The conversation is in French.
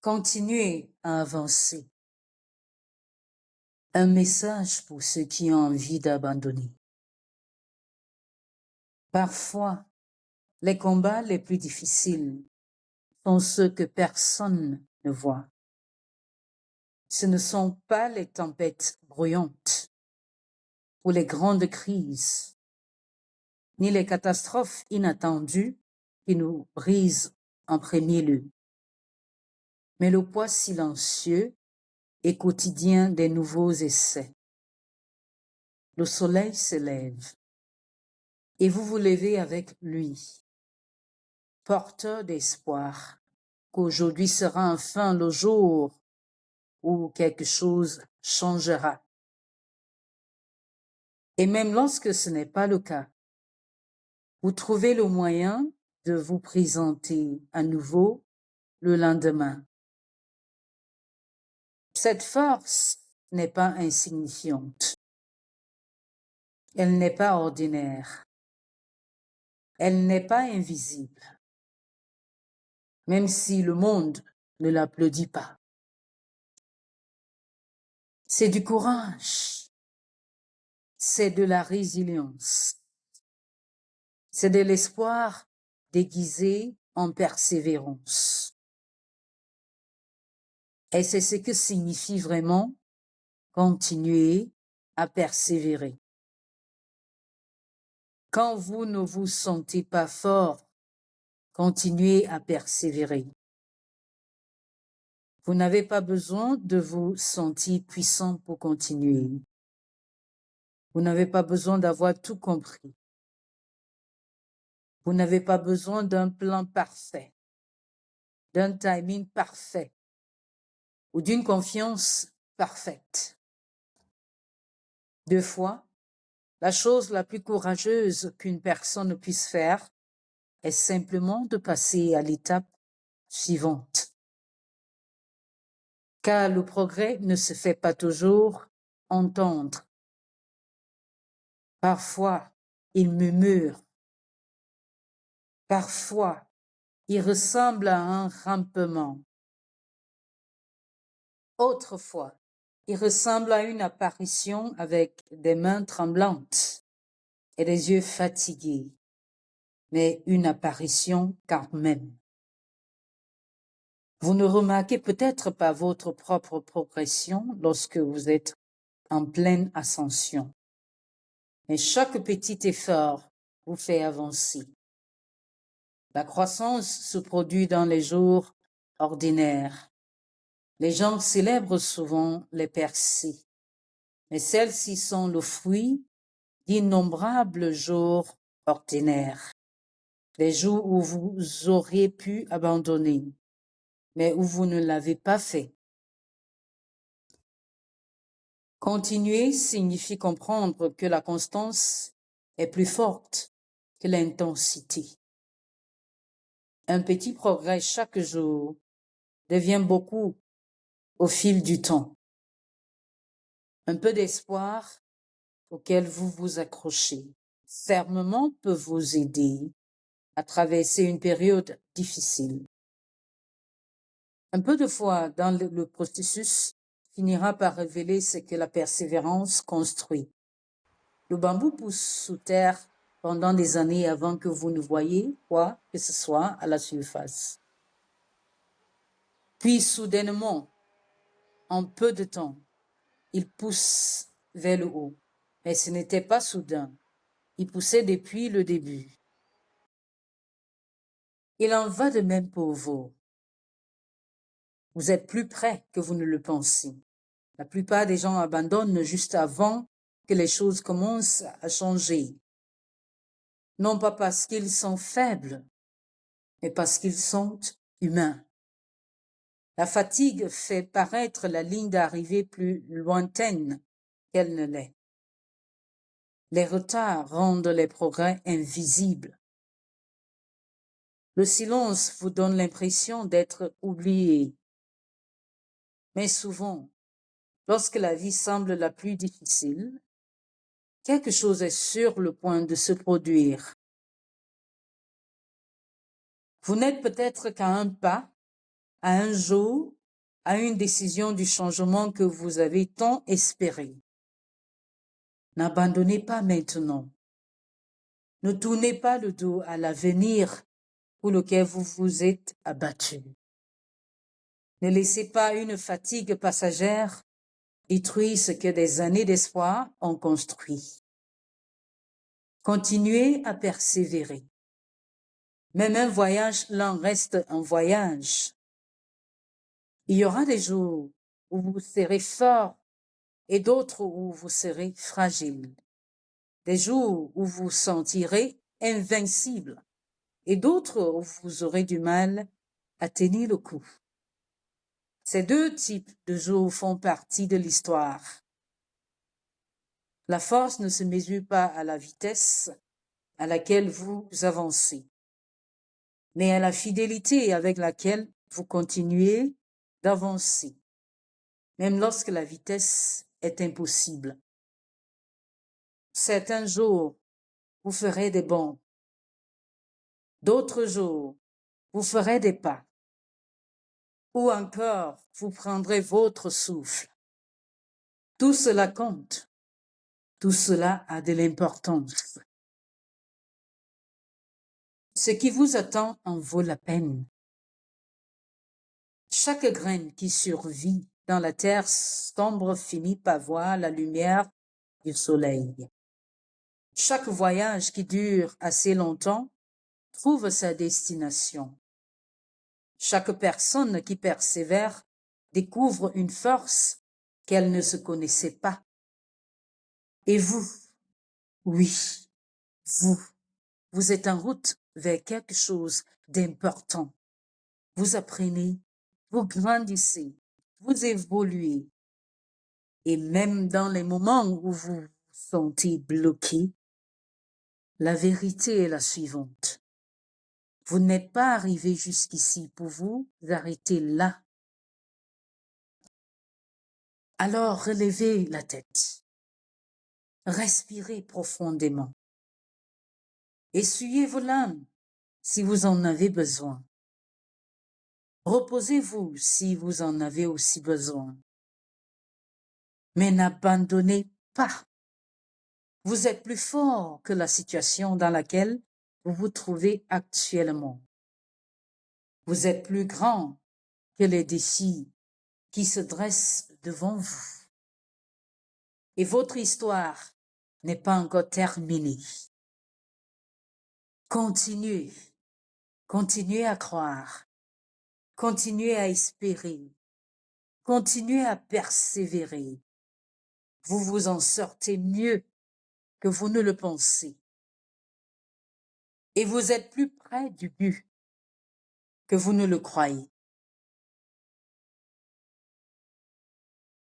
Continuez à avancer. Un message pour ceux qui ont envie d'abandonner. Parfois, les combats les plus difficiles sont ceux que personne ne voit. Ce ne sont pas les tempêtes bruyantes ou les grandes crises, ni les catastrophes inattendues qui nous brisent en premier lieu, mais le poids silencieux et quotidien des nouveaux essais. Le soleil se lève et vous vous levez avec lui, porteur d'espoir qu'aujourd'hui sera enfin le jour où quelque chose changera. Et même lorsque ce n'est pas le cas, vous trouvez le moyen de vous présenter à nouveau le lendemain. Cette force n'est pas insignifiante. Elle n'est pas ordinaire. Elle n'est pas invisible, même si le monde ne l'applaudit pas. C'est du courage. C'est de la résilience. C'est de l'espoir déguisé en persévérance. Et c'est ce que signifie vraiment continuer à persévérer. Quand vous ne vous sentez pas fort, continuez à persévérer. Vous n'avez pas besoin de vous sentir puissant pour continuer. Vous n'avez pas besoin d'avoir tout compris. Vous n'avez pas besoin d'un plan parfait, d'un timing parfait ou d'une confiance parfaite. Deux fois, la chose la plus courageuse qu'une personne puisse faire est simplement de passer à l'étape suivante. Car le progrès ne se fait pas toujours entendre. Parfois, il murmure. Parfois, il ressemble à un rampement. Autrefois, il ressemble à une apparition avec des mains tremblantes et des yeux fatigués, mais une apparition quand même. Vous ne remarquez peut-être pas votre propre progression lorsque vous êtes en pleine ascension, mais chaque petit effort vous fait avancer. La croissance se produit dans les jours ordinaires. Les gens célèbrent souvent les percées, mais celles-ci sont le fruit d'innombrables jours ordinaires, des jours où vous auriez pu abandonner, mais où vous ne l'avez pas fait. Continuer signifie comprendre que la constance est plus forte que l'intensité. Un petit progrès chaque jour devient beaucoup au fil du temps. Un peu d'espoir auquel vous vous accrochez fermement peut vous aider à traverser une période difficile. Un peu de foi dans le processus finira par révéler ce que la persévérance construit. Le bambou pousse sous terre pendant des années avant que vous ne voyiez quoi que ce soit à la surface. Puis soudainement, en peu de temps, il pousse vers le haut. Mais ce n'était pas soudain. Il poussait depuis le début. Il en va de même pour vous. Vous êtes plus près que vous ne le pensez. La plupart des gens abandonnent juste avant que les choses commencent à changer. Non pas parce qu'ils sont faibles, mais parce qu'ils sont humains. La fatigue fait paraître la ligne d'arrivée plus lointaine qu'elle ne l'est. Les retards rendent les progrès invisibles. Le silence vous donne l'impression d'être oublié. Mais souvent, lorsque la vie semble la plus difficile, quelque chose est sur le point de se produire. Vous n'êtes peut-être qu'à un pas, à un jour, à une décision du changement que vous avez tant espéré. N'abandonnez pas maintenant. Ne tournez pas le dos à l'avenir pour lequel vous vous êtes abattu. Ne laissez pas une fatigue passagère détruire ce que des années d'espoir ont construit. Continuez à persévérer. Même un voyage lent reste un voyage. Il y aura des jours où vous serez fort et d'autres où vous serez fragile. Des jours où vous vous sentirez invincible et d'autres où vous aurez du mal à tenir le coup. Ces deux types de jours font partie de l'histoire. La force ne se mesure pas à la vitesse à laquelle vous avancez, mais à la fidélité avec laquelle vous continuez d'avancer, même lorsque la vitesse est impossible. Certains jours, vous ferez des bonds. D'autres jours, vous ferez des pas. Ou encore, vous prendrez votre souffle. Tout cela compte. Tout cela a de l'importance. Ce qui vous attend en vaut la peine. Chaque graine qui survit dans la terre sombre finit par voir la lumière du soleil. Chaque voyage qui dure assez longtemps trouve sa destination. Chaque personne qui persévère découvre une force qu'elle ne se connaissait pas. Et vous, oui, vous êtes en route vers quelque chose d'important. Vous apprenez, vous grandissez, vous évoluez. Et même dans les moments où vous vous sentez bloqué, la vérité est la suivante. Vous n'êtes pas arrivé jusqu'ici pour vous arrêter là. Alors relevez la tête. Respirez profondément. Essuyez vos larmes si vous en avez besoin. Reposez-vous si vous en avez aussi besoin. Mais n'abandonnez pas. Vous êtes plus fort que la situation dans laquelle vous vous trouvez actuellement. Vous êtes plus grand que les défis qui se dressent devant vous. Et votre histoire n'est pas encore terminée. Continuez, continuez à croire, continuez à espérer, continuez à persévérer. Vous vous en sortez mieux que vous ne le pensez. Et vous êtes plus près du but que vous ne le croyez.